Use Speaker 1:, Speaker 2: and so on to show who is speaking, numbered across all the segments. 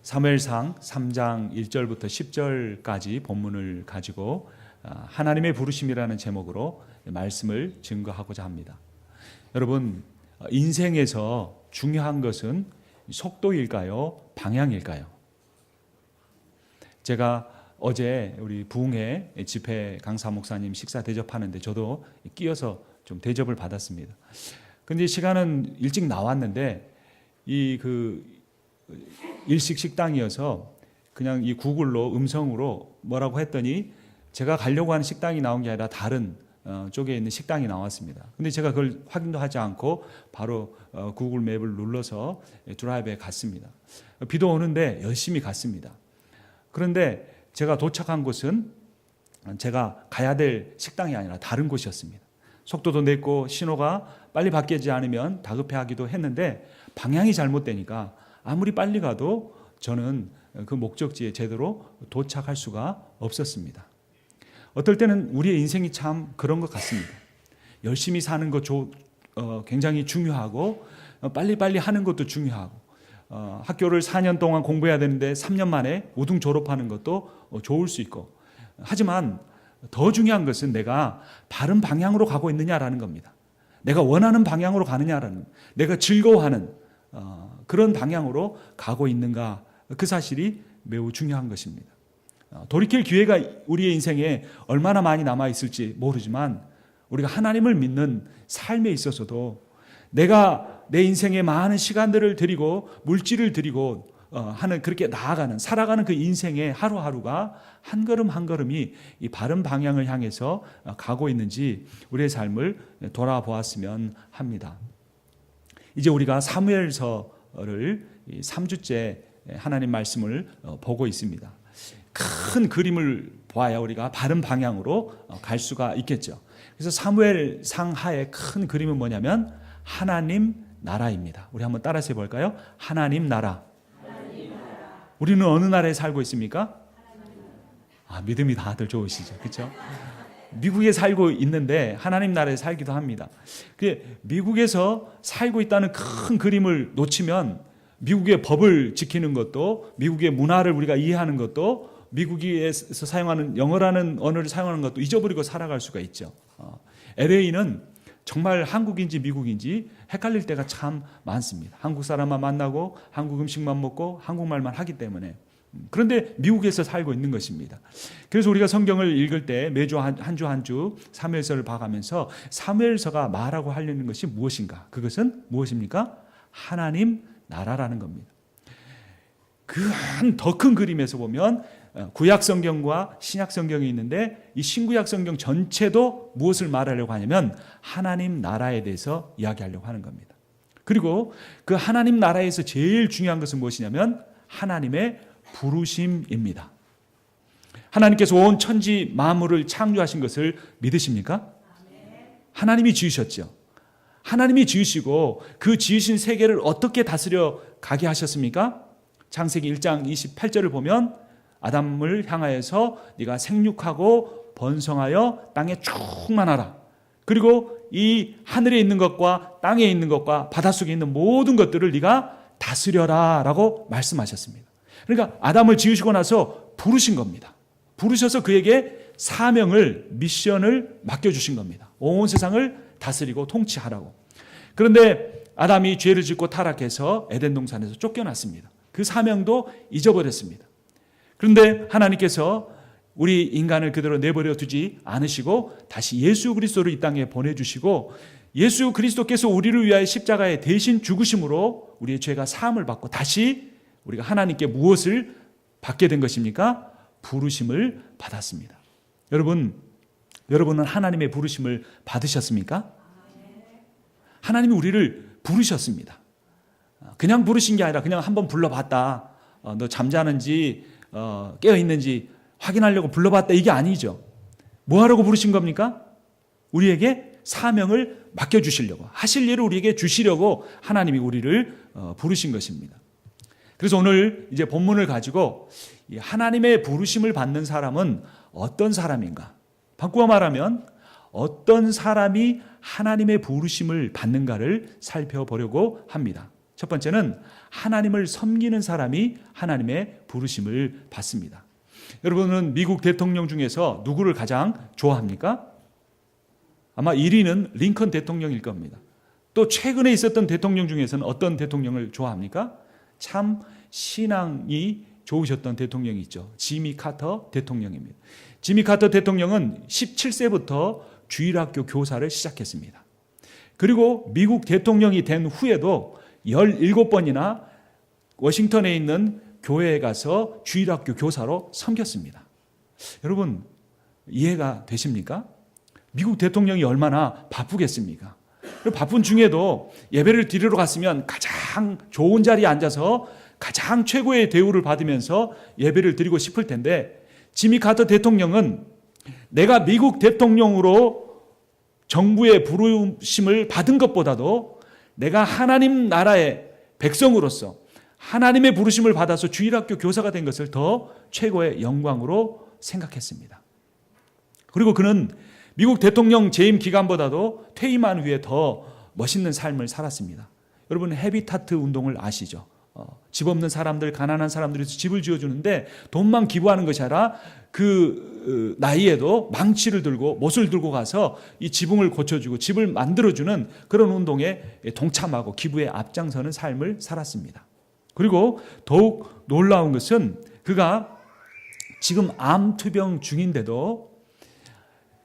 Speaker 1: 사무엘상 3장 1절부터 10절까지 본문을 가지고 하나님의 부르심이라는 제목으로 말씀을 증거하고자 합니다. 여러분, 인생에서 중요한 것은 속도일까요? 방향일까요? 제가 어제 우리 부흥회 집회 강사 목사님 식사 대접하는데 저도 끼어서 좀 대접을 받았습니다. 근데 시간은 일찍 나왔는데 일식 식당이어서 그냥 이 구글로 음성으로 뭐라고 했더니 제가 가려고 하는 식당이 나온 게 아니라 다른 쪽에 있는 식당이 나왔습니다. 근데 제가 그걸 확인도 하지 않고 바로 구글 맵을 눌러서 드라이브에 갔습니다. 비도 오는데 열심히 갔습니다. 그런데 제가 도착한 곳은 제가 가야 될 식당이 아니라 다른 곳이었습니다. 속도도 냈고 신호가 빨리 바뀌지 않으면 다급해하기도 했는데 방향이 잘못되니까 아무리 빨리 가도 저는 그 목적지에 제대로 도착할 수가 없었습니다. 어떨 때는 우리의 인생이 참 그런 것 같습니다. 열심히 사는 것 굉장히 중요하고 빨리빨리 하는 것도 중요하고 학교를 4년 동안 공부해야 되는데 3년 만에 우등 졸업하는 것도 좋을 수 있고, 하지만 더 중요한 것은 내가 바른 방향으로 가고 있느냐라는 겁니다. 내가 원하는 방향으로 가느냐라는, 내가 즐거워하는 그런 방향으로 가고 있는가, 그 사실이 매우 중요한 것입니다. 돌이킬 기회가 우리의 인생에 얼마나 많이 남아있을지 모르지만 우리가 하나님을 믿는 삶에 있어서도 내가 내 인생에 많은 시간들을 들이고 물질을 들이고 하는, 그렇게 나아가는, 살아가는 그 인생의 하루하루가 한 걸음 한 걸음이 이 바른 방향을 향해서 가고 있는지 우리의 삶을 돌아보았으면 합니다. 이제 우리가 사무엘서를 3주째 하나님 말씀을 보고 있습니다. 큰 그림을 보아야 우리가 바른 방향으로 갈 수가 있겠죠. 그래서 사무엘 상하의 큰 그림은 뭐냐면 하나님 나라입니다. 우리 한번 따라서 해볼까요? 하나님 나라. 우리는 어느 나라에 살고 있습니까? 믿음이 다들 좋으시죠, 그렇죠? 미국에 살고 있는데 하나님 나라에 살기도 합니다. 미국에서 살고 있다는 큰 그림을 놓치면 미국의 법을 지키는 것도, 미국의 문화를 우리가 이해하는 것도, 미국에서 사용하는 영어라는 언어를 사용하는 것도 잊어버리고 살아갈 수가 있죠. LA는 정말 한국인지 미국인지 헷갈릴 때가 참 많습니다. 한국 사람만 만나고 한국 음식만 먹고 한국말만 하기 때문에. 그런데 미국에서 살고 있는 것입니다. 그래서 우리가 성경을 읽을 때 매주 한 주 사무엘서를 봐가면서 사무엘서가 말하고 하려는 것이 무엇인가? 그것은 무엇입니까? 하나님 나라라는 겁니다. 그 더 큰 그림에서 보면 구약 성경과 신약 성경이 있는데 이 신구약 성경 전체도 무엇을 말하려고 하냐면 하나님 나라에 대해서 이야기하려고 하는 겁니다. 그리고 그 하나님 나라에서 제일 중요한 것은 무엇이냐면 하나님의 부르심입니다. 하나님께서 온 천지 만물을 창조하신 것을 믿으십니까? 하나님이 지으셨죠. 하나님이 지으시고 그 지으신 세계를 어떻게 다스려 가게 하셨습니까? 창세기 1장 28절을 보면 아담을 향하여서 네가 생육하고 번성하여 땅에 충만하라. 그리고 이 하늘에 있는 것과 땅에 있는 것과 바닷속에 있는 모든 것들을 네가 다스려라 라고 말씀하셨습니다. 그러니까 아담을 지으시고 나서 부르신 겁니다. 부르셔서 그에게 사명을, 미션을 맡겨주신 겁니다. 온 세상을 다스리고 통치하라고. 그런데 아담이 죄를 짓고 타락해서 에덴 동산에서 쫓겨났습니다. 그 사명도 잊어버렸습니다. 그런데 하나님께서 우리 인간을 그대로 내버려 두지 않으시고 다시 예수 그리스도를 이 땅에 보내주시고 예수 그리스도께서 우리를 위하여 십자가에 대신 죽으심으로 우리의 죄가 사함을 받고 다시 우리가 하나님께 무엇을 받게 된 것입니까? 부르심을 받았습니다. 여러분은 하나님의 부르심을 받으셨습니까? 하나님이 우리를 부르셨습니다. 그냥 부르신 게 아니라 그냥 한번 불러봤다. 너 잠자는지 깨어있는지 확인하려고 불러봤다, 이게 아니죠. 뭐 하려고 부르신 겁니까? 우리에게 사명을 맡겨주시려고, 하실 일을 우리에게 주시려고 하나님이 우리를 부르신 것입니다. 그래서 오늘 이제 본문을 가지고 하나님의 부르심을 받는 사람은 어떤 사람인가? 바꾸어 말하면 어떤 사람이 하나님의 부르심을 받는가를 살펴보려고 합니다. 첫 번째는 하나님을 섬기는 사람이 하나님의 부르심을 받습니다. 여러분은 미국 대통령 중에서 누구를 가장 좋아합니까? 아마 1위는 링컨 대통령일 겁니다. 또 최근에 있었던 대통령 중에서는 어떤 대통령을 좋아합니까? 참 신앙이 좋으셨던 대통령이 있죠. 지미 카터 대통령입니다. 지미 카터 대통령은 17세부터 주일학교 교사를 시작했습니다. 그리고 미국 대통령이 된 후에도 17번이나 워싱턴에 있는 교회에 가서 주일학교 교사로 섬겼습니다. 여러분, 이해가 되십니까? 미국 대통령이 얼마나 바쁘겠습니까? 바쁜 중에도 예배를 드리러 갔으면 가장 좋은 자리에 앉아서 가장 최고의 대우를 받으면서 예배를 드리고 싶을 텐데, 지미 카터 대통령은 내가 미국 대통령으로 정부의 부르심을 받은 것보다도 내가 하나님 나라의 백성으로서 하나님의 부르심을 받아서 주일학교 교사가 된 것을 더 최고의 영광으로 생각했습니다. 그리고 그는 미국 대통령 재임 기간보다도 퇴임한 후에 더 멋있는 삶을 살았습니다. 여러분, 헤비타트 운동을 아시죠? 집 없는 사람들, 가난한 사람들이 집을 지어주는데 돈만 기부하는 것이 아니라 그 나이에도 망치를 들고 못을 들고 가서 이 지붕을 고쳐주고 집을 만들어주는 그런 운동에 동참하고 기부에 앞장서는 삶을 살았습니다. 그리고 더욱 놀라운 것은 그가 지금 암투병 중인데도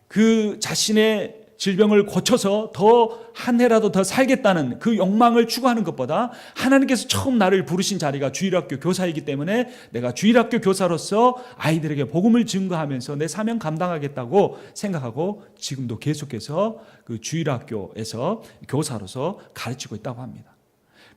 Speaker 1: 그 자신의 질병을 고쳐서 더 한 해라도 더 살겠다는 그 욕망을 추구하는 것보다 하나님께서 처음 나를 부르신 자리가 주일학교 교사이기 때문에 내가 주일학교 교사로서 아이들에게 복음을 증거하면서 내 사명 감당하겠다고 생각하고 지금도 계속해서 그 주일학교에서 교사로서 가르치고 있다고 합니다.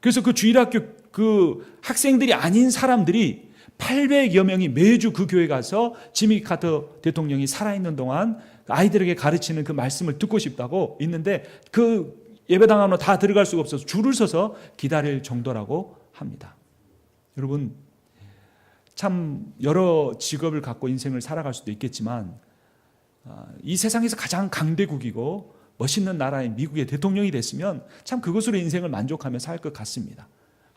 Speaker 1: 그래서 그 주일학교 그 학생들이 아닌 사람들이 800여 명이 매주 그 교회 가서 지미 카터 대통령이 살아있는 동안 아이들에게 가르치는 그 말씀을 듣고 싶다고 있는데 그 예배당으로 다 들어갈 수가 없어서 줄을 서서 기다릴 정도라고 합니다. 여러분, 참 여러 직업을 갖고 인생을 살아갈 수도 있겠지만 이 세상에서 가장 강대국이고 멋있는 나라인 미국의 대통령이 됐으면 참 그것으로 인생을 만족하며 살 것 같습니다.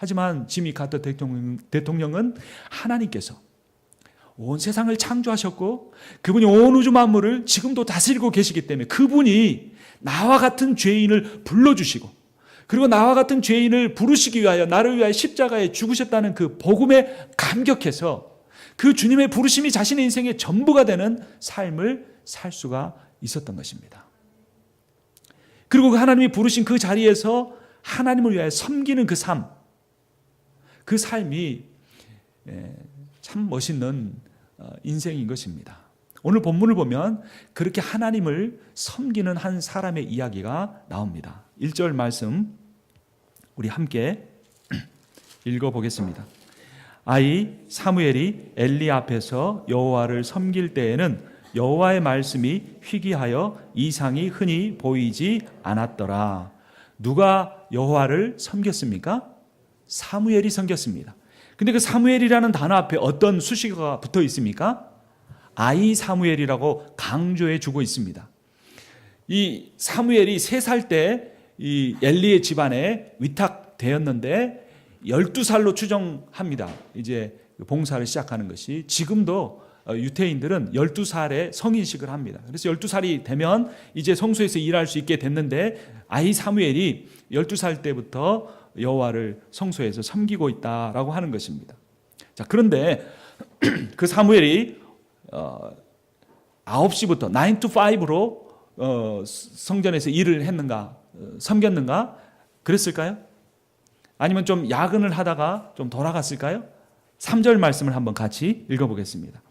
Speaker 1: 하지만 지미 카터 대통령은 하나님께서 온 세상을 창조하셨고 그분이 온 우주 만물을 지금도 다스리고 계시기 때문에 그분이 나와 같은 죄인을 불러주시고 그리고 나와 같은 죄인을 부르시기 위하여 나를 위하여 십자가에 죽으셨다는 그 복음에 감격해서 그 주님의 부르심이 자신의 인생의 전부가 되는 삶을 살 수가 있었던 것입니다. 그리고 하나님이 부르신 그 자리에서 하나님을 위하여 섬기는 그 삶, 그 삶이 참 멋있는 인생인 것입니다. 오늘 본문을 보면 그렇게 하나님을 섬기는 한 사람의 이야기가 나옵니다. 1절 말씀 우리 함께 읽어보겠습니다. 아이 사무엘이 엘리 앞에서 여호와를 섬길 때에는 여호와의 말씀이 희귀하여 이상이 흔히 보이지 않았더라. 누가 여호와를 섬겼습니까? 사무엘이 섬겼습니다. 근데 그 사무엘이라는 단어 앞에 어떤 수식어가 붙어 있습니까? 아이 사무엘이라고 강조해 주고 있습니다. 이 사무엘이 3살 때 이 엘리의 집안에 위탁되었는데 12살로 추정합니다. 이제 봉사를 시작하는 것이 지금도 유태인들은 12살에 성인식을 합니다. 그래서 12살이 되면 이제 성소에서 일할 수 있게 됐는데 아이 사무엘이 12살 때부터 여호와를 성소에서 섬기고 있다라고 하는 것입니다. 자, 그런데 그 사무엘이 9시부터 9 to 5로 성전에서 일을 했는가, 섬겼는가 그랬을까요? 아니면 좀 야근을 하다가 좀 돌아갔을까요? 3절 말씀을 한번 같이 읽어보겠습니다.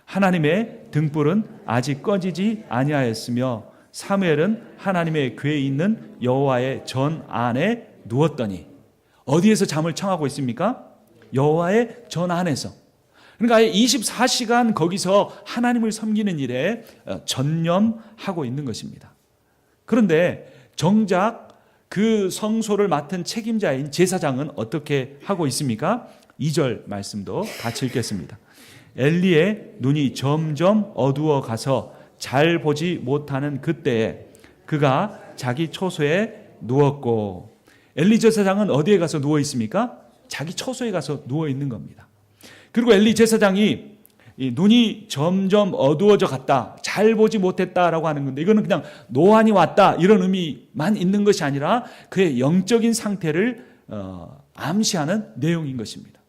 Speaker 1: 하나님의 등불은 아직 꺼지지 아니하였으며 사무엘은 하나님의 궤에 있는 여호와의 전 안에 누웠더니, 어디에서 잠을 청하고 있습니까? 여호와의 전 안에서. 그러니까 24시간 거기서 하나님을 섬기는 일에 전념하고 있는 것입니다. 그런데 정작 그 성소를 맡은 책임자인 제사장은 어떻게 하고 있습니까? 2절 말씀도 같이 읽겠습니다. 엘리의 눈이 점점 어두워 가서 잘 보지 못하는 그때에 그가 자기 초소에 누웠고, 엘리 제사장은 어디에 가서 누워 있습니까? 자기 처소에 가서 누워 있는 겁니다. 그리고 엘리 제사장이 이 눈이 점점 어두워져 갔다, 잘 보지 못했다라고 하는 건데, 이거는 그냥 노안이 왔다 이런 의미만 있는 것이 아니라 그의 영적인 상태를 암시하는 내용인 것입니다.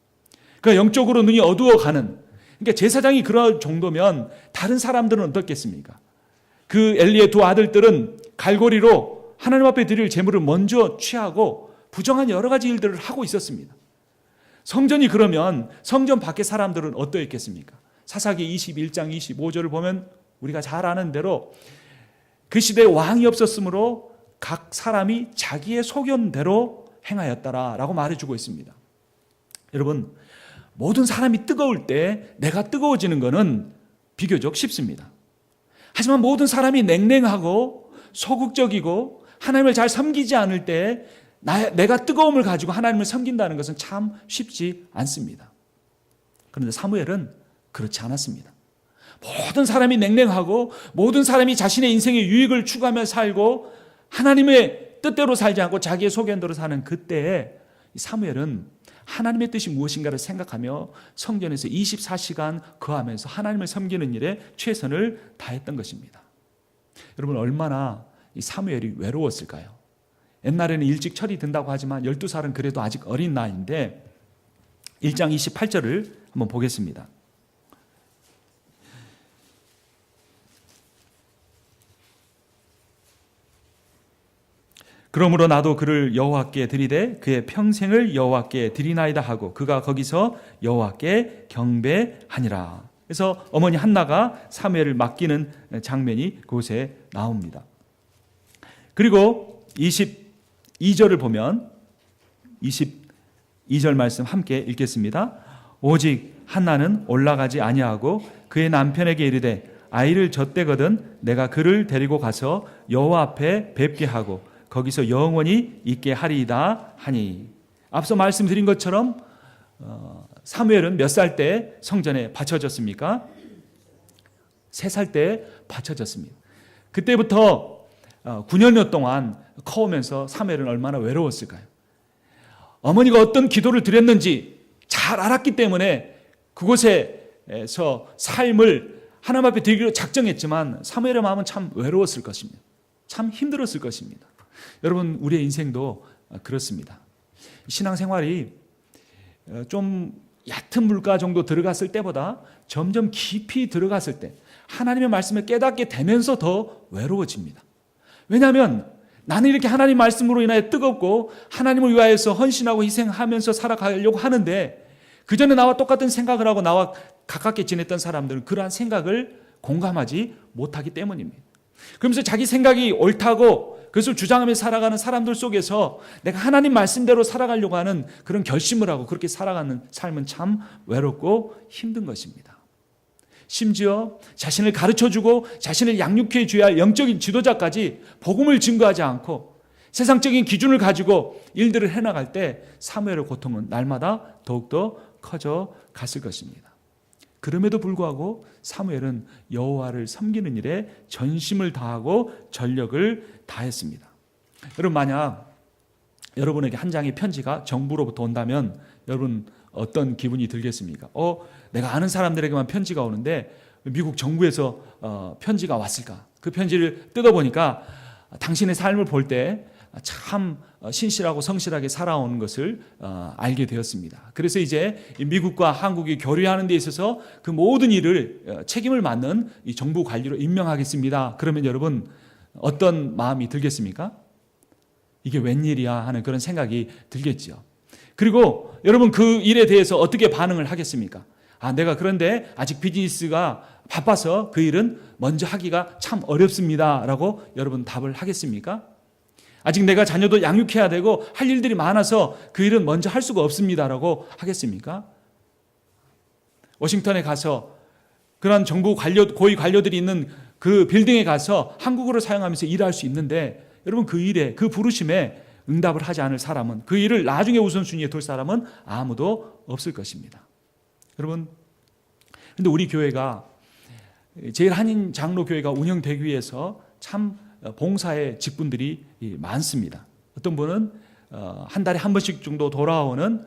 Speaker 1: 그러니까 영적으로 눈이 어두워가는, 그러니까 제사장이 그럴 정도면 다른 사람들은 어떻겠습니까? 그 엘리의 두 아들들은 갈고리로 하나님 앞에 드릴 제물을 먼저 취하고 부정한 여러 가지 일들을 하고 있었습니다. 성전이 그러면 성전 밖의 사람들은 어떠했겠습니까? 사사기 21장 25절을 보면 우리가 잘 아는 대로 그 시대에 왕이 없었으므로 각 사람이 자기의 소견대로 행하였다라고 말해주고 있습니다. 여러분, 모든 사람이 뜨거울 때 내가 뜨거워지는 것은 비교적 쉽습니다. 하지만 모든 사람이 냉랭하고 소극적이고 하나님을 잘 섬기지 않을 때 내가 뜨거움을 가지고 하나님을 섬긴다는 것은 참 쉽지 않습니다. 그런데 사무엘은 그렇지 않았습니다. 모든 사람이 냉랭하고 모든 사람이 자신의 인생의 유익을 추구하며 살고 하나님의 뜻대로 살지 않고 자기의 소견대로 사는 그때에 사무엘은 하나님의 뜻이 무엇인가를 생각하며 성전에서 24시간 거하면서 하나님을 섬기는 일에 최선을 다했던 것입니다. 여러분, 얼마나 이 사무엘이 외로웠을까요? 옛날에는 일찍 철이 든다고 하지만 12살은 그래도 아직 어린 나이인데 1장 28절을 한번 보겠습니다. 그러므로 나도 그를 여호와께 드리되 그의 평생을 여호와께 드리나이다 하고 그가 거기서 여호와께 경배하니라. 그래서 어머니 한나가 사무엘을 맡기는 장면이 그곳에 나옵니다. 그리고 22절을 보면 22절 말씀 함께 읽겠습니다. 오직 한나는 올라가지 아니하고 그의 남편에게 이르되 아이를 젖대거든 내가 그를 데리고 가서 여호와 앞에 뵙게 하고 거기서 영원히 있게 하리이다 하니. 앞서 말씀드린 것처럼 사무엘은 몇 살 때 성전에 바쳐졌습니까? 3살 때 바쳐졌습니다. 그때부터 9년여 동안 커오면서 사무엘은 얼마나 외로웠을까요? 어머니가 어떤 기도를 드렸는지 잘 알았기 때문에 그곳에서 삶을 하나님 앞에 드리기로 작정했지만 사무엘의 마음은 참 외로웠을 것입니다. 참 힘들었을 것입니다. 여러분, 우리의 인생도 그렇습니다. 신앙생활이 좀 얕은 물가 정도 들어갔을 때보다 점점 깊이 들어갔을 때 하나님의 말씀을 깨닫게 되면서 더 외로워집니다. 왜냐하면 나는 이렇게 하나님 말씀으로 인하여 뜨겁고 하나님을 위하여서 헌신하고 희생하면서 살아가려고 하는데 그전에 나와 똑같은 생각을 하고 나와 가깝게 지냈던 사람들은 그러한 생각을 공감하지 못하기 때문입니다. 그러면서 자기 생각이 옳다고 그것을 주장하며 살아가는 사람들 속에서 내가 하나님 말씀대로 살아가려고 하는 그런 결심을 하고 그렇게 살아가는 삶은 참 외롭고 힘든 것입니다. 심지어 자신을 가르쳐주고 자신을 양육해 줘야 할 영적인 지도자까지 복음을 증거하지 않고 세상적인 기준을 가지고 일들을 해나갈 때 사무엘의 고통은 날마다 더욱더 커져 갔을 것입니다. 그럼에도 불구하고 사무엘은 여호와를 섬기는 일에 전심을 다하고 전력을 다했습니다. 여러분, 만약 여러분에게 한 장의 편지가 정부로부터 온다면 여러분 어떤 기분이 들겠습니까? 내가 아는 사람들에게만 편지가 오는데 미국 정부에서 편지가 왔을까? 그 편지를 뜯어보니까 당신의 삶을 볼 때 참 신실하고 성실하게 살아오는 것을 알게 되었습니다. 그래서 이제 미국과 한국이 교류하는 데 있어서 그 모든 일을 책임을 맡는 이 정부 관리로 임명하겠습니다. 그러면 여러분 어떤 마음이 들겠습니까? 이게 웬일이야 하는 그런 생각이 들겠죠. 그리고 여러분 그 일에 대해서 어떻게 반응을 하겠습니까? 내가 그런데 아직 비즈니스가 바빠서 그 일은 먼저 하기가 참 어렵습니다 라고 여러분 답을 하겠습니까? 아직 내가 자녀도 양육해야 되고 할 일들이 많아서 그 일은 먼저 할 수가 없습니다라고 하겠습니까? 워싱턴에 가서 그런 정부 고위 관료들이 있는 그 빌딩에 가서 한국어를 사용하면서 일할 수 있는데 여러분 그 일에 그 부르심에 응답을 하지 않을 사람은 그 일을 나중에 우선순위에 둘 사람은 아무도 없을 것입니다. 여러분, 근데 우리 교회가 제일 한인 장로교회가 운영되기 위해서 참 봉사의 직분들이 많습니다. 어떤 분은 한 달에 한 번씩 정도 돌아오는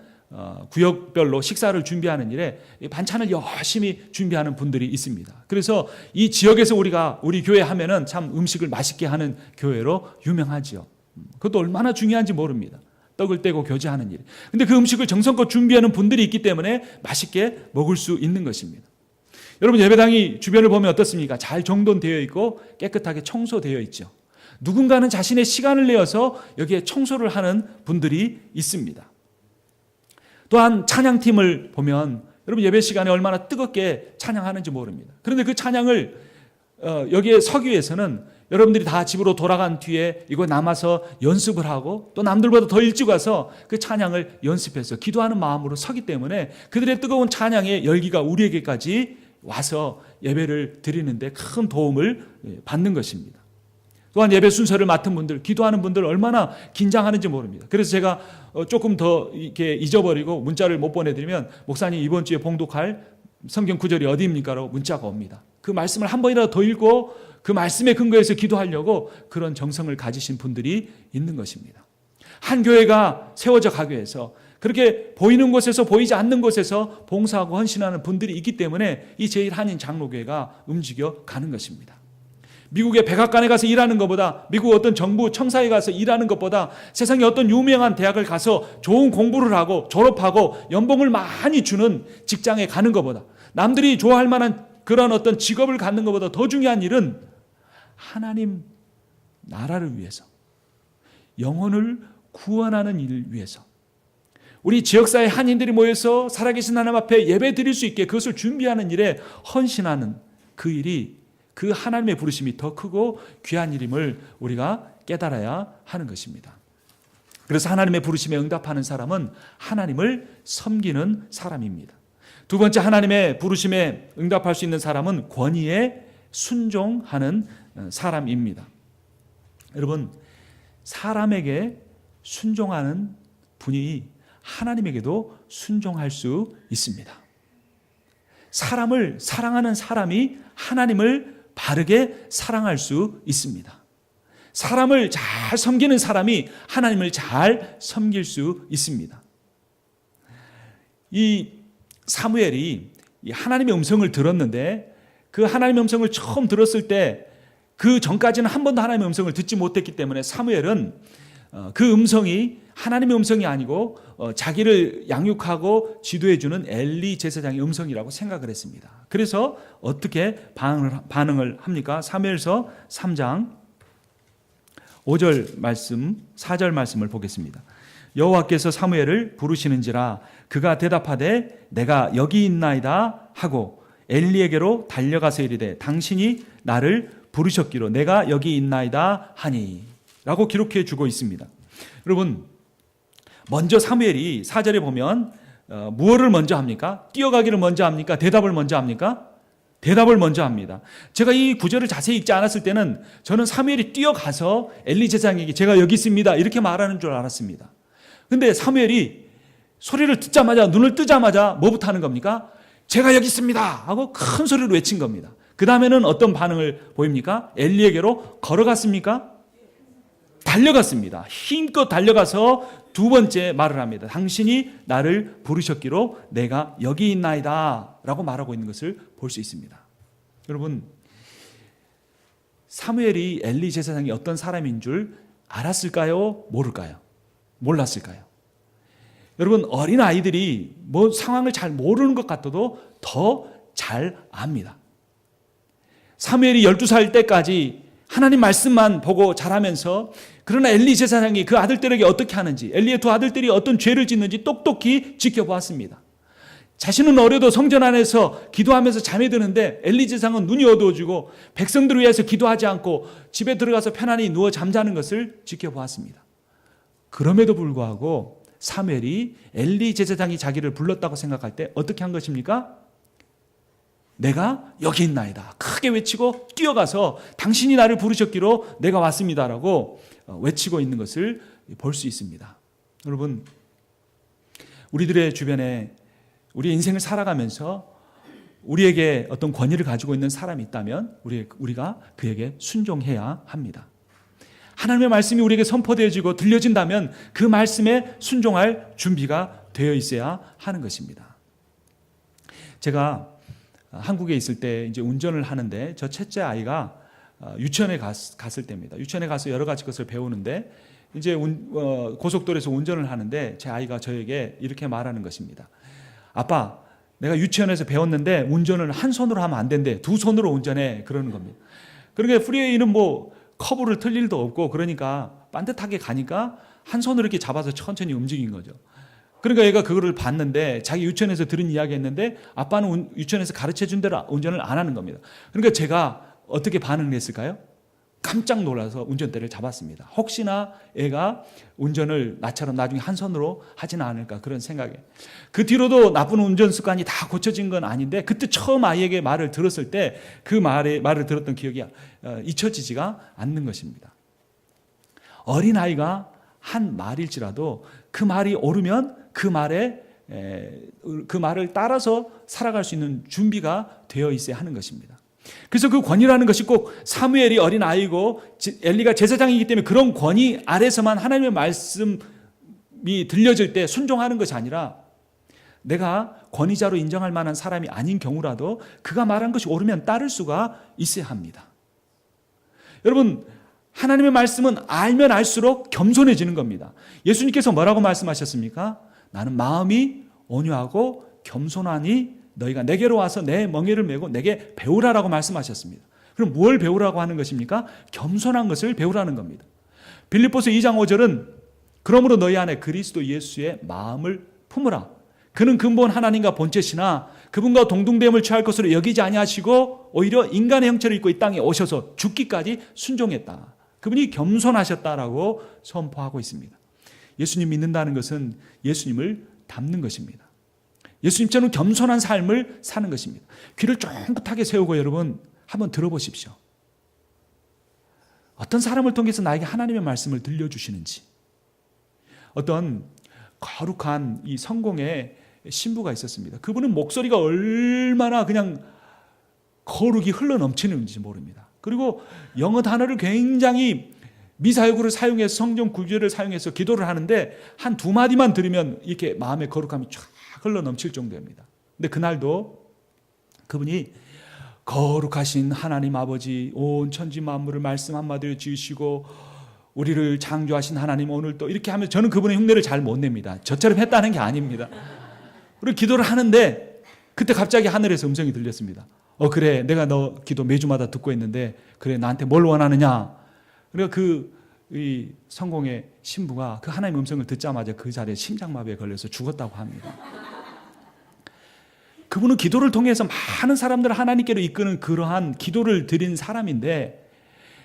Speaker 1: 구역별로 식사를 준비하는 일에 반찬을 열심히 준비하는 분들이 있습니다. 그래서 이 지역에서 우리 교회 하면은 참 음식을 맛있게 하는 교회로 유명하지요. 그것도 얼마나 중요한지 모릅니다. 떡을 떼고 교제하는 일. 근데 그 음식을 정성껏 준비하는 분들이 있기 때문에 맛있게 먹을 수 있는 것입니다. 여러분, 예배당이 주변을 보면 어떻습니까? 잘 정돈되어 있고 깨끗하게 청소되어 있죠. 누군가는 자신의 시간을 내어서 여기에 청소를 하는 분들이 있습니다. 또한 찬양팀을 보면 여러분, 예배 시간에 얼마나 뜨겁게 찬양하는지 모릅니다. 그런데 그 찬양을 여기에 서기 위해서는 여러분들이 다 집으로 돌아간 뒤에 이거 남아서 연습을 하고 또 남들보다 더 일찍 와서 그 찬양을 연습해서 기도하는 마음으로 서기 때문에 그들의 뜨거운 찬양의 열기가 우리에게까지 와서 예배를 드리는데 큰 도움을 받는 것입니다. 또한 예배 순서를 맡은 분들, 기도하는 분들 얼마나 긴장하는지 모릅니다. 그래서 제가 조금 더 이렇게 잊어버리고 문자를 못 보내드리면, 목사님 이번 주에 봉독할 성경 구절이 어디입니까? 라고 문자가 옵니다. 그 말씀을 한 번이라도 더 읽고 그 말씀에 근거해서 기도하려고 그런 정성을 가지신 분들이 있는 것입니다. 한 교회가 세워져 가기 위해서 그렇게 보이는 곳에서 보이지 않는 곳에서 봉사하고 헌신하는 분들이 있기 때문에 이 제1한인장로교회가 움직여 가는 것입니다. 미국의 백악관에 가서 일하는 것보다, 미국 어떤 정부 청사에 가서 일하는 것보다, 세상에 어떤 유명한 대학을 가서 좋은 공부를 하고 졸업하고 연봉을 많이 주는 직장에 가는 것보다, 남들이 좋아할 만한 그런 어떤 직업을 갖는 것보다 더 중요한 일은 하나님 나라를 위해서, 영혼을 구원하는 일을 위해서 우리 지역사회 한인들이 모여서 살아계신 하나님 앞에 예배 드릴 수 있게 그것을 준비하는 일에 헌신하는 그 일이, 그 하나님의 부르심이 더 크고 귀한 일임을 우리가 깨달아야 하는 것입니다. 그래서 하나님의 부르심에 응답하는 사람은 하나님을 섬기는 사람입니다. 두 번째, 하나님의 부르심에 응답할 수 있는 사람은 권위에 순종하는 사람입니다. 여러분, 사람에게 순종하는 분이 하나님에게도 순종할 수 있습니다. 사람을 사랑하는 사람이 하나님을 바르게 사랑할 수 있습니다. 사람을 잘 섬기는 사람이 하나님을 잘 섬길 수 있습니다. 이 사무엘이 하나님의 음성을 들었는데, 그 하나님의 음성을 처음 들었을 때 그 전까지는 한 번도 하나님의 음성을 듣지 못했기 때문에 사무엘은 그 음성이 하나님의 음성이 아니고 자기를 양육하고 지도해주는 엘리 제사장의 음성이라고 생각을 했습니다. 그래서 어떻게 반응을 합니까? 사무엘서 3장 5절 말씀, 4절 말씀을 보겠습니다. 여호와께서 사무엘을 부르시는지라 그가 대답하되 내가 여기 있나이다 하고 엘리에게로 달려가서 이르되 당신이 나를 부르셨기로 내가 여기 있나이다 하니 라고 기록해 주고 있습니다. 여러분, 먼저 사무엘이 4절에 보면 무엇을 먼저 합니까? 뛰어가기를 먼저 합니까? 대답을 먼저 합니까? 대답을 먼저 합니다. 제가 이 구절을 자세히 읽지 않았을 때는 저는 사무엘이 뛰어가서 엘리 제사장에게 제가 여기 있습니다 이렇게 말하는 줄 알았습니다. 근데 사무엘이 소리를 듣자마자, 눈을 뜨자마자 뭐부터 하는 겁니까? 제가 여기 있습니다 하고 큰 소리로 외친 겁니다. 그 다음에는 어떤 반응을 보입니까? 엘리에게로 걸어갔습니까? 달려갔습니다. 힘껏 달려가서 두 번째 말을 합니다. 당신이 나를 부르셨기로 내가 여기 있나이다 라고 말하고 있는 것을 볼 수 있습니다. 여러분, 사무엘이 엘리 제사장이 어떤 사람인 줄 알았을까요? 모를까요? 몰랐을까요? 여러분, 어린 아이들이 뭐 상황을 잘 모르는 것 같아도 더 잘 압니다. 사무엘이 12살 때까지 하나님 말씀만 보고 자라면서, 그러나 엘리 제사장이 그 아들들에게 어떻게 하는지, 엘리의 두 아들들이 어떤 죄를 짓는지 똑똑히 지켜보았습니다. 자신은 어려도 성전 안에서 기도하면서 잠에 드는데 엘리 제사장은 눈이 어두워지고 백성들을 위해서 기도하지 않고 집에 들어가서 편안히 누워 잠자는 것을 지켜보았습니다. 그럼에도 불구하고 사무엘이 엘리 제사장이 자기를 불렀다고 생각할 때 어떻게 한 것입니까? 내가 여기 있나이다 크게 외치고 뛰어가서 당신이 나를 부르셨기로 내가 왔습니다라고 외치고 있는 것을 볼 수 있습니다. 여러분, 우리들의 주변에 우리 인생을 살아가면서 우리에게 어떤 권위를 가지고 있는 사람이 있다면 우리가 그에게 순종해야 합니다. 하나님의 말씀이 우리에게 선포되어지고 들려진다면 그 말씀에 순종할 준비가 되어 있어야 하는 것입니다. 제가 한국에 있을 때 이제 운전을 하는데 저 첫째 아이가 유치원에 갔을 때입니다. 유치원에 가서 여러 가지 것을 배우는데 이제 고속도로에서 운전을 하는데 제 아이가 저에게 이렇게 말하는 것입니다. 아빠, 내가 유치원에서 배웠는데 운전을 한 손으로 하면 안 된대. 두 손으로 운전해. 그러는 겁니다. 그러니까 프리웨이는 뭐 커브를 틀 일도 없고 그러니까 반듯하게 가니까 한 손으로 이렇게 잡아서 천천히 움직인 거죠. 그러니까 얘가 그거를 봤는데 자기 유치원에서 들은 이야기 했는데 아빠는 유치원에서 가르쳐준 대로 운전을 안 하는 겁니다. 그러니까 제가 어떻게 반응을 했을까요? 깜짝 놀라서 운전대를 잡았습니다. 혹시나 애가 운전을 나처럼 나중에 한 손으로 하지는 않을까 그런 생각에. 그 뒤로도 나쁜 운전 습관이 다 고쳐진 건 아닌데 그때 처음 아이에게 말을 들었을 때 그 말을 들었던 기억이 잊혀지지가 않는 것입니다. 어린아이가 한 말일지라도 그 말이 옳으면 그 말을 따라서 살아갈 수 있는 준비가 되어 있어야 하는 것입니다. 그래서 그 권위라는 것이 꼭 사무엘이 어린 아이고 엘리가 제사장이기 때문에 그런 권위 아래서만 하나님의 말씀이 들려질 때 순종하는 것이 아니라 내가 권위자로 인정할 만한 사람이 아닌 경우라도 그가 말한 것이 옳으면 따를 수가 있어야 합니다. 여러분, 하나님의 말씀은 알면 알수록 겸손해지는 겁니다. 예수님께서 뭐라고 말씀하셨습니까? 나는 마음이 온유하고 겸손하니 너희가 내게로 와서 내 멍에를 메고 내게 배우라라고 말씀하셨습니다. 그럼 뭘 배우라고 하는 것입니까? 겸손한 것을 배우라는 겁니다. 빌립보서 2장 5절은 그러므로 너희 안에 그리스도 예수의 마음을 품으라. 그는 근본 하나님과 본체시나 그분과 동등됨을 취할 것으로 여기지 아니하시고 오히려 인간의 형체를 입고 이 땅에 오셔서 죽기까지 순종했다. 그분이 겸손하셨다라고 선포하고 있습니다. 예수님 믿는다는 것은 예수님을 닮는 것입니다. 예수님처럼 겸손한 삶을 사는 것입니다. 귀를 쫑긋하게 세우고 여러분 한번 들어보십시오. 어떤 사람을 통해서 나에게 하나님의 말씀을 들려주시는지. 어떤 거룩한 이 성공의 신부가 있었습니다. 그분은 목소리가 얼마나 그냥 거룩이 흘러넘치는지 모릅니다. 그리고 영어 단어를 굉장히 미사여구를 사용해서 성경 구절을 사용해서 기도를 하는데 한 두 마디만 들으면 이렇게 마음의 거룩함이 쫙 흘러넘칠 정도입니다. 근데 그날도 그분이 거룩하신 하나님 아버지 온 천지 만물을 말씀 한마디로 지으시고 우리를 창조하신 하나님 오늘 또 이렇게 하면서 저는 그분의 흉내를 잘 못 냅니다. 저처럼 했다는 게 아닙니다. 그리고 기도를 하는데 그때 갑자기 하늘에서 음성이 들렸습니다. 그래 내가 너 기도 매주마다 듣고 있는데 그래 나한테 뭘 원하느냐. 그러니까 이 성공의 신부가 그 하나님의 음성을 듣자마자 그 자리에 심장마비에 걸려서 죽었다고 합니다. 그분은 기도를 통해서 많은 사람들을 하나님께로 이끄는 그러한 기도를 드린 사람인데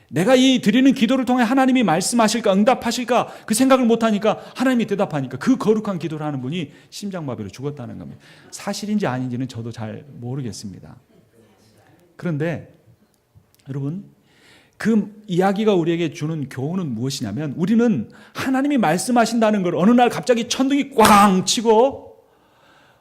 Speaker 1: 내가 이 드리는 기도를 통해 하나님이 말씀하실까 응답하실까 그 생각을 못하니까 하나님이 대답하니까 그 거룩한 기도를 하는 분이 심장마비로 죽었다는 겁니다. 사실인지 아닌지는 저도 잘 모르겠습니다. 그런데 여러분 그 이야기가 우리에게 주는 교훈은 무엇이냐면 우리는 하나님이 말씀하신다는 걸 어느 날 갑자기 천둥이 꽝 치고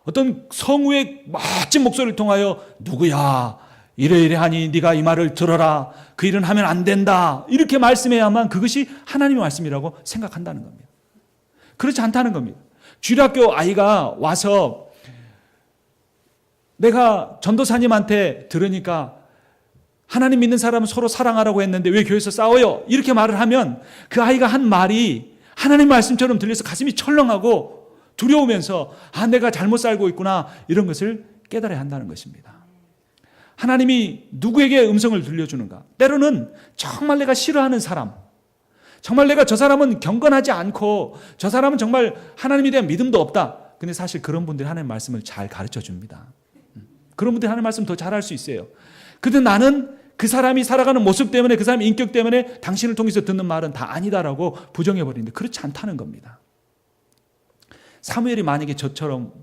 Speaker 1: 어떤 성우의 멋진 목소리를 통하여 누구야 이래 하니 네가 이 말을 들어라 그 일은 하면 안 된다 이렇게 말씀해야만 그것이 하나님의 말씀이라고 생각한다는 겁니다. 그렇지 않다는 겁니다. 주일학교 아이가 와서 내가 전도사님한테 들으니까 하나님 믿는 사람은 서로 사랑하라고 했는데 왜 교회에서 싸워요? 이렇게 말을 하면 그 아이가 한 말이 하나님 말씀처럼 들려서 가슴이 철렁하고 두려우면서 내가 잘못 살고 있구나 이런 것을 깨달아야 한다는 것입니다. 하나님이 누구에게 음성을 들려주는가? 때로는 정말 내가 싫어하는 사람, 정말 내가 저 사람은 경건하지 않고 저 사람은 정말 하나님에 대한 믿음도 없다. 근데 사실 그런 분들이 하나님의 말씀을 잘 가르쳐 줍니다. 그런 분들이 하나님의 말씀 더 잘할 수 있어요. 근데 나는 그 사람이 살아가는 모습 때문에 그 사람의 인격 때문에 당신을 통해서 듣는 말은 다 아니다라고 부정해버리는데 그렇지 않다는 겁니다. 사무엘이 만약에 저처럼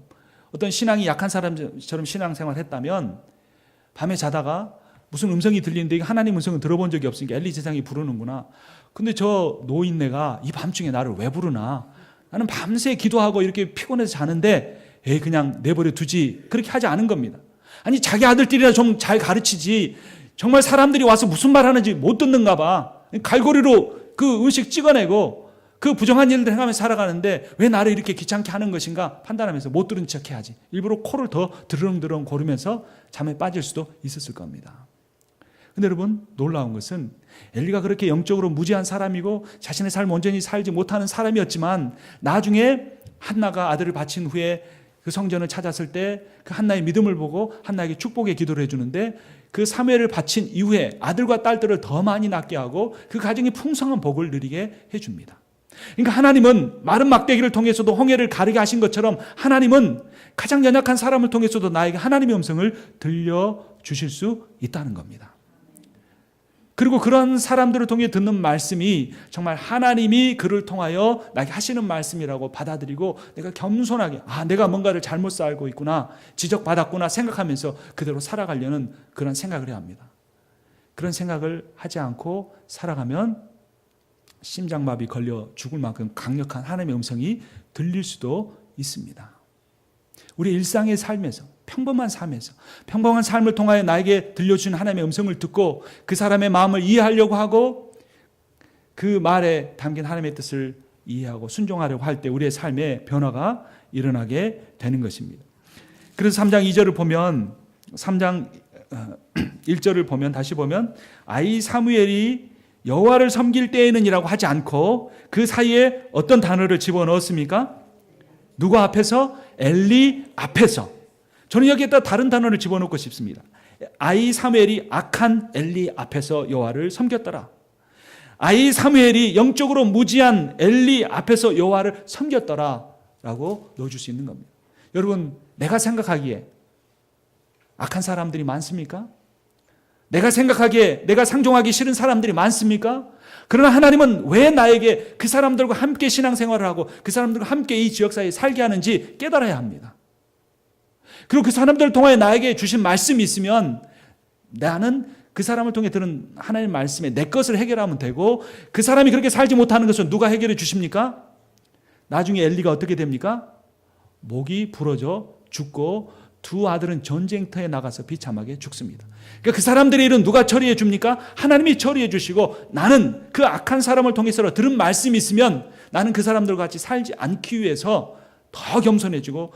Speaker 1: 어떤 신앙이 약한 사람처럼 신앙생활을 했다면 밤에 자다가 무슨 음성이 들리는데 하나님 음성은 들어본 적이 없으니까 엘리 제사장이 부르는구나. 근데 저 노인네가 이 밤중에 나를 왜 부르나. 나는 밤새 기도하고 이렇게 피곤해서 자는데 그냥 내버려 두지. 그렇게 하지 않은 겁니다. 아니 자기 아들들이나 좀 잘 가르치지. 정말 사람들이 와서 무슨 말 하는지 못 듣는가 봐. 갈고리로 그 음식 찍어내고 그 부정한 일들 행하며 살아가는데 왜 나를 이렇게 귀찮게 하는 것인가 판단하면서 못 들은 척 해야지. 일부러 코를 더 드렁드렁 고르면서 잠에 빠질 수도 있었을 겁니다. 근데 여러분, 놀라운 것은 엘리가 그렇게 영적으로 무지한 사람이고 자신의 삶을 온전히 살지 못하는 사람이었지만 나중에 한나가 아들을 바친 후에 그 성전을 찾았을 때 그 한나의 믿음을 보고 한나에게 축복의 기도를 해주는데 그 사무엘을 바친 이후에 아들과 딸들을 더 많이 낳게 하고 그 가정이 풍성한 복을 누리게 해줍니다. 그러니까 하나님은 마른 막대기를 통해서도 홍해를 가르게 하신 것처럼 하나님은 가장 연약한 사람을 통해서도 나에게 하나님의 음성을 들려주실 수 있다는 겁니다. 그리고 그런 사람들을 통해 듣는 말씀이 정말 하나님이 그를 통하여 나에게 하시는 말씀이라고 받아들이고 내가 겸손하게 내가 뭔가를 잘못 살고 있구나, 지적받았구나 생각하면서 그대로 살아가려는 그런 생각을 해야 합니다. 그런 생각을 하지 않고 살아가면 심장마비 걸려 죽을 만큼 강력한 하나님의 음성이 들릴 수도 있습니다. 우리 일상의 삶에서, 평범한 삶에서, 평범한 삶을 통하여 나에게 들려주신 하나님의 음성을 듣고 그 사람의 마음을 이해하려고 하고 그 말에 담긴 하나님의 뜻을 이해하고 순종하려고 할 때 우리의 삶에 변화가 일어나게 되는 것입니다. 그래서 3장 2절을 보면, 3장 1절을 보면, 다시 보면 아이 사무엘이 여호와를 섬길 때에는이라고 하지 않고 그 사이에 어떤 단어를 집어넣었습니까? 누구 앞에서? 엘리 앞에서. 저는 여기에다 다른 단어를 집어넣고 싶습니다. 아이 사무엘이 악한 엘리 앞에서 여호와를 섬겼더라. 아이 사무엘이 영적으로 무지한 엘리 앞에서 여호와를 섬겼더라 라고 넣어줄 수 있는 겁니다. 여러분, 내가 생각하기에 악한 사람들이 많습니까? 내가 생각하기에 내가 상종하기 싫은 사람들이 많습니까? 그러나 하나님은 왜 나에게 그 사람들과 함께 신앙생활을 하고 그 사람들과 함께 이 지역사회에 살게 하는지 깨달아야 합니다. 그리고 그 사람들을 통해 나에게 주신 말씀이 있으면 나는 그 사람을 통해 들은 하나님의 말씀에 내 것을 해결하면 되고, 그 사람이 그렇게 살지 못하는 것은 누가 해결해 주십니까? 나중에 엘리가 어떻게 됩니까? 목이 부러져 죽고 두 아들은 전쟁터에 나가서 비참하게 죽습니다. 그러니까 그 사람들의 일은 누가 처리해 줍니까? 하나님이 처리해 주시고, 나는 그 악한 사람을 통해서 들은 말씀이 있으면 나는 그 사람들과 같이 살지 않기 위해서 더 겸손해지고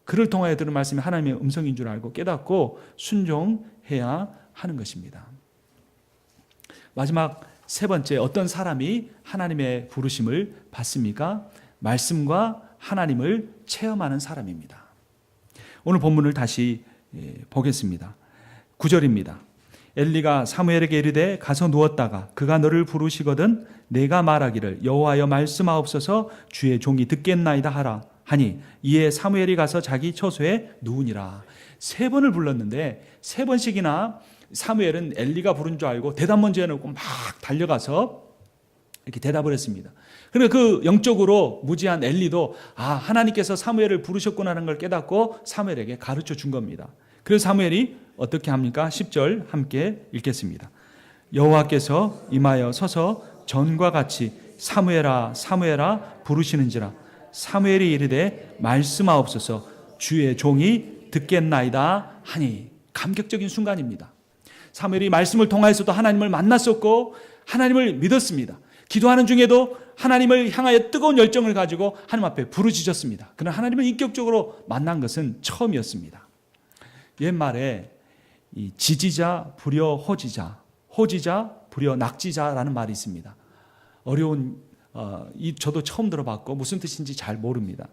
Speaker 1: 그를 통하여 들은 말씀이 하나님의 음성인 줄 알고 깨닫고 순종해야 하는 것입니다. 마지막 세 번째, 어떤 사람이 하나님의 부르심을 받습니까? 말씀과 하나님을 체험하는 사람입니다. 오늘 본문을 다시 보겠습니다. 9절입니다. 엘리가 사무엘에게 이르되 가서 누웠다가 그가 너를 부르시거든 내가 말하기를 여호와여 말씀하옵소서 주의 종이 듣겠나이다 하라 하니 이에 사무엘이 가서 자기 처소에 누우니라. 세 번을 불렀는데 세 번씩이나 사무엘은 엘리가 부른 줄 알고 대답 먼저 해놓고 막 달려가서 이렇게 대답을 했습니다. 그러니까 그 영적으로 무지한 엘리도 하나님께서 사무엘을 부르셨구나 하는 걸 깨닫고 사무엘에게 가르쳐 준 겁니다. 그래서 사무엘이 어떻게 합니까? 10절 함께 읽겠습니다. 여호와께서 임하여 서서 전과 같이 사무엘아 사무엘아 부르시는지라. 사무엘이 이르되 말씀하옵소서 주의 종이 듣겠나이다 하니. 감격적인 순간입니다. 사무엘이 말씀을 통하여서도 하나님을 만났었고 하나님을 믿었습니다. 기도하는 중에도 하나님을 향하여 뜨거운 열정을 가지고 하나님 앞에 부르짖었습니다. 그러나 하나님을 인격적으로 만난 것은 처음이었습니다. 옛말에 이 지지자 불여 호지자, 호지자 불여 낙지자라는 말이 있습니다. 어려운 저도 처음 들어봤고 무슨 뜻인지 잘 모릅니다.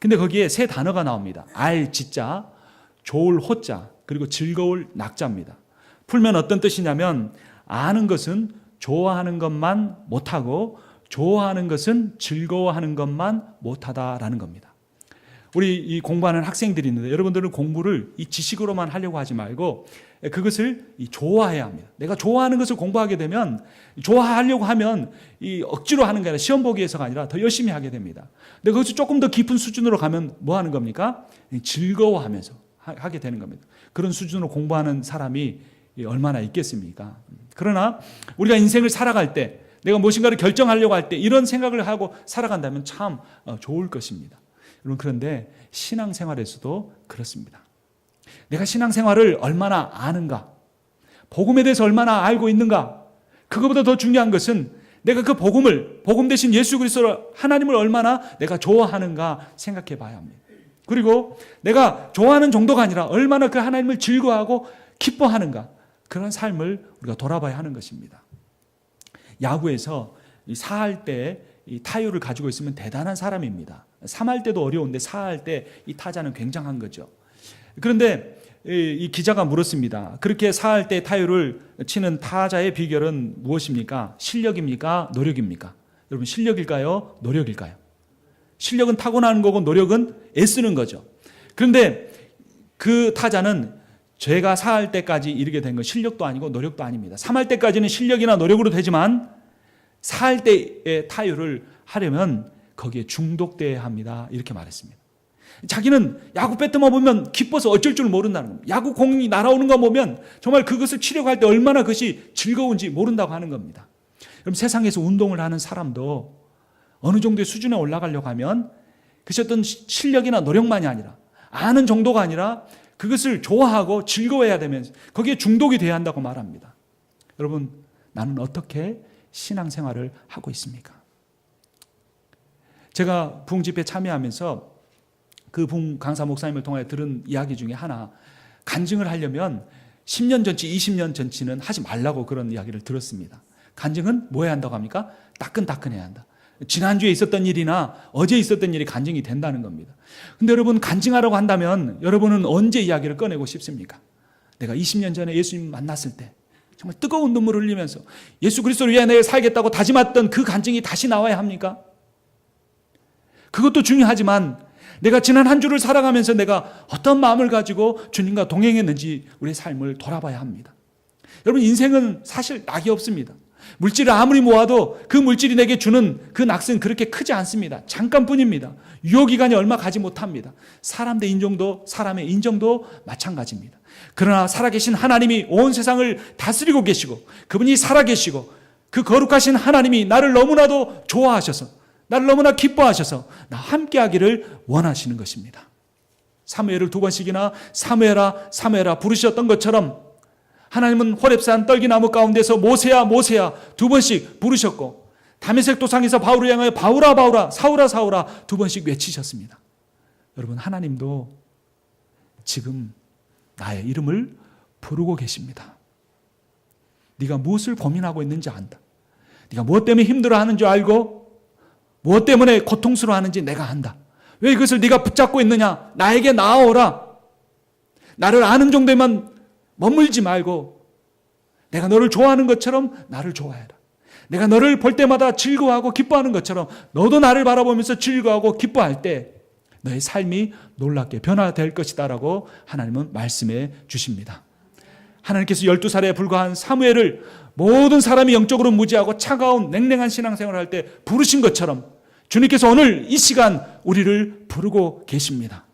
Speaker 1: 근데 거기에 세 단어가 나옵니다. 알 지자, 좋을 호자, 그리고 즐거울 낙자입니다. 풀면 어떤 뜻이냐면 아는 것은 좋아하는 것만 못하고 좋아하는 것은 즐거워하는 것만 못하다라는 겁니다. 우리 이 공부하는 학생들이 있는데 여러분들은 공부를 이 지식으로만 하려고 하지 말고 그것을 좋아해야 합니다. 내가 좋아하는 것을 공부하게 되면 좋아하려고 하면 이 억지로 하는 게 아니라 시험 보기 위해서가 아니라 더 열심히 하게 됩니다. 근데 거기서 조금 더 깊은 수준으로 가면 뭐 하는 겁니까? 즐거워하면서 하게 되는 겁니다. 그런 수준으로 공부하는 사람이 얼마나 있겠습니까? 그러나 우리가 인생을 살아갈 때 내가 무엇인가를 결정하려고 할 때 이런 생각을 하고 살아간다면 참 좋을 것입니다. 여러분, 그런데 신앙생활에서도 그렇습니다. 내가 신앙생활을 얼마나 아는가, 복음에 대해서 얼마나 알고 있는가, 그것보다 더 중요한 것은 내가 그 복음 대신 예수 그리스도 하나님을 얼마나 내가 좋아하는가 생각해 봐야 합니다. 그리고 내가 좋아하는 정도가 아니라 얼마나 그 하나님을 즐거워하고 기뻐하는가, 그런 삶을 우리가 돌아봐야 하는 것입니다. 야구에서 사할 때 이 타율을 가지고 있으면 대단한 사람입니다. 3할 때도 어려운데 4할 때 이 타자는 굉장한 거죠. 그런데 이 기자가 물었습니다. 그렇게 4할 때 타율을 치는 타자의 비결은 무엇입니까? 실력입니까? 노력입니까? 여러분, 실력일까요? 노력일까요? 실력은 타고나는 거고 노력은 애쓰는 거죠. 그런데 그 타자는 제가 4할 때까지 이르게 된 건 실력도 아니고 노력도 아닙니다. 3할 때까지는 실력이나 노력으로 되지만 4할 때의 타율을 하려면 거기에 중독돼야 합니다. 이렇게 말했습니다. 자기는 야구 배트만 보면 기뻐서 어쩔 줄 모른다는 겁니다. 야구 공이 날아오는 거 보면 정말 그것을 치려고 할 때 얼마나 그것이 즐거운지 모른다고 하는 겁니다. 그럼 세상에서 운동을 하는 사람도 어느 정도의 수준에 올라가려고 하면 그것이 어떤 실력이나 노력만이 아니라, 아는 정도가 아니라 그것을 좋아하고 즐거워해야 되면서 거기에 중독이 돼야 한다고 말합니다. 여러분, 나는 어떻게 신앙생활을 하고 있습니까? 제가 부흥집회에 참여하면서 그 부흥 강사 목사님을 통해 들은 이야기 중에 하나, 간증을 하려면 10년 전치, 20년 전치는 하지 말라고 그런 이야기를 들었습니다. 간증은 뭐 해야 한다고 합니까? 따끈따끈해야 한다. 지난주에 있었던 일이나 어제 있었던 일이 간증이 된다는 겁니다. 근데 여러분, 간증하라고 한다면 여러분은 언제 이야기를 꺼내고 싶습니까? 내가 20년 전에 예수님 만났을 때 정말 뜨거운 눈물을 흘리면서 예수 그리스도를 위해 내가 살겠다고 다짐했던 그 간증이 다시 나와야 합니까? 그것도 중요하지만 내가 지난 한 주를 살아가면서 내가 어떤 마음을 가지고 주님과 동행했는지 우리의 삶을 돌아봐야 합니다. 여러분, 인생은 사실 낙이 없습니다. 물질을 아무리 모아도 그 물질이 내게 주는 그 낙은 그렇게 크지 않습니다. 잠깐뿐입니다. 유효기간이 얼마 가지 못합니다. 사람의 인정도 마찬가지입니다. 그러나 살아계신 하나님이 온 세상을 다스리고 계시고 그분이 살아계시고 그 거룩하신 하나님이 나를 너무나도 좋아하셔서, 나를 너무나 기뻐하셔서 나와 함께하기를 원하시는 것입니다. 사무엘을 2번씩이나 사무엘아 사무엘아 부르셨던 것처럼 하나님은 호렙산 떨기나무 가운데서 모세야 모세야 2번씩 부르셨고, 다메섹 도상에서 바울을 향하여 바울아 바울아 사울아 사울아 2번씩 외치셨습니다. 여러분, 하나님도 지금 나의 이름을 부르고 계십니다. 네가 무엇을 고민하고 있는지 안다. 네가 무엇 때문에 힘들어하는 줄 알고 무엇 때문에 고통스러워하는지 내가 안다. 왜 이것을 네가 붙잡고 있느냐? 나에게 나아오라. 나를 아는 정도에만 머물지 말고 내가 너를 좋아하는 것처럼 나를 좋아해라. 내가 너를 볼 때마다 즐거워하고 기뻐하는 것처럼 너도 나를 바라보면서 즐거워하고 기뻐할 때 너의 삶이 놀랍게 변화될 것이다 라고 하나님은 말씀해 주십니다. 하나님께서 12살에 불과한 사무엘을 모든 사람이 영적으로 무지하고 차가운 냉랭한 신앙생활을 할 때 부르신 것처럼 주님께서 오늘 이 시간 우리를 부르고 계십니다.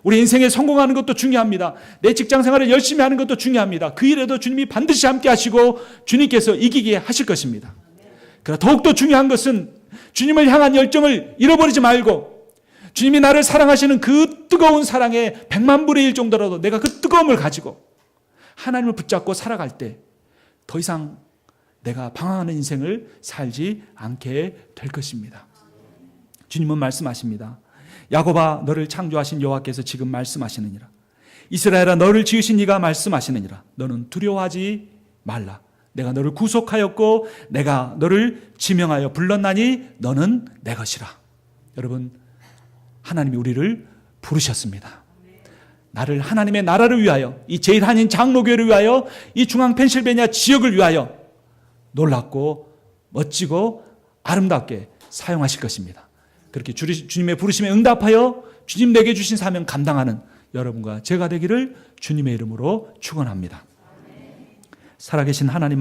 Speaker 1: 우리 인생에 성공하는 것도 중요합니다. 내 직장생활을 열심히 하는 것도 중요합니다. 그 일에도 주님이 반드시 함께 하시고 주님께서 이기게 하실 것입니다. 그러나 더욱더 중요한 것은 주님을 향한 열정을 잃어버리지 말고 주님이 나를 사랑하시는 그 뜨거운 사랑의 100만 분의 1 정도라도 내가 그 뜨거움을 가지고 하나님을 붙잡고 살아갈 때 더 이상 내가 방황하는 인생을 살지 않게 될 것입니다. 주님은 말씀하십니다. 야곱아, 너를 창조하신 여호와께서 지금 말씀하시느니라. 이스라엘아, 너를 지으신 이가 말씀하시느니라. 너는 두려워하지 말라. 내가 너를 구속하였고 내가 너를 지명하여 불렀나니 너는 내 것이라. 여러분, 하나님이 우리를 부르셨습니다. 나를 하나님의 나라를 위하여, 이 제1한인 장로교회를 위하여, 이 중앙 펜실베니아 지역을 위하여 놀랍고 멋지고 아름답게 사용하실 것입니다. 그렇게 주님의 부르심에 응답하여 주님 내게 주신 사명 감당하는 여러분과 제가 되기를 주님의 이름으로 축원합니다. 살아계신 하나님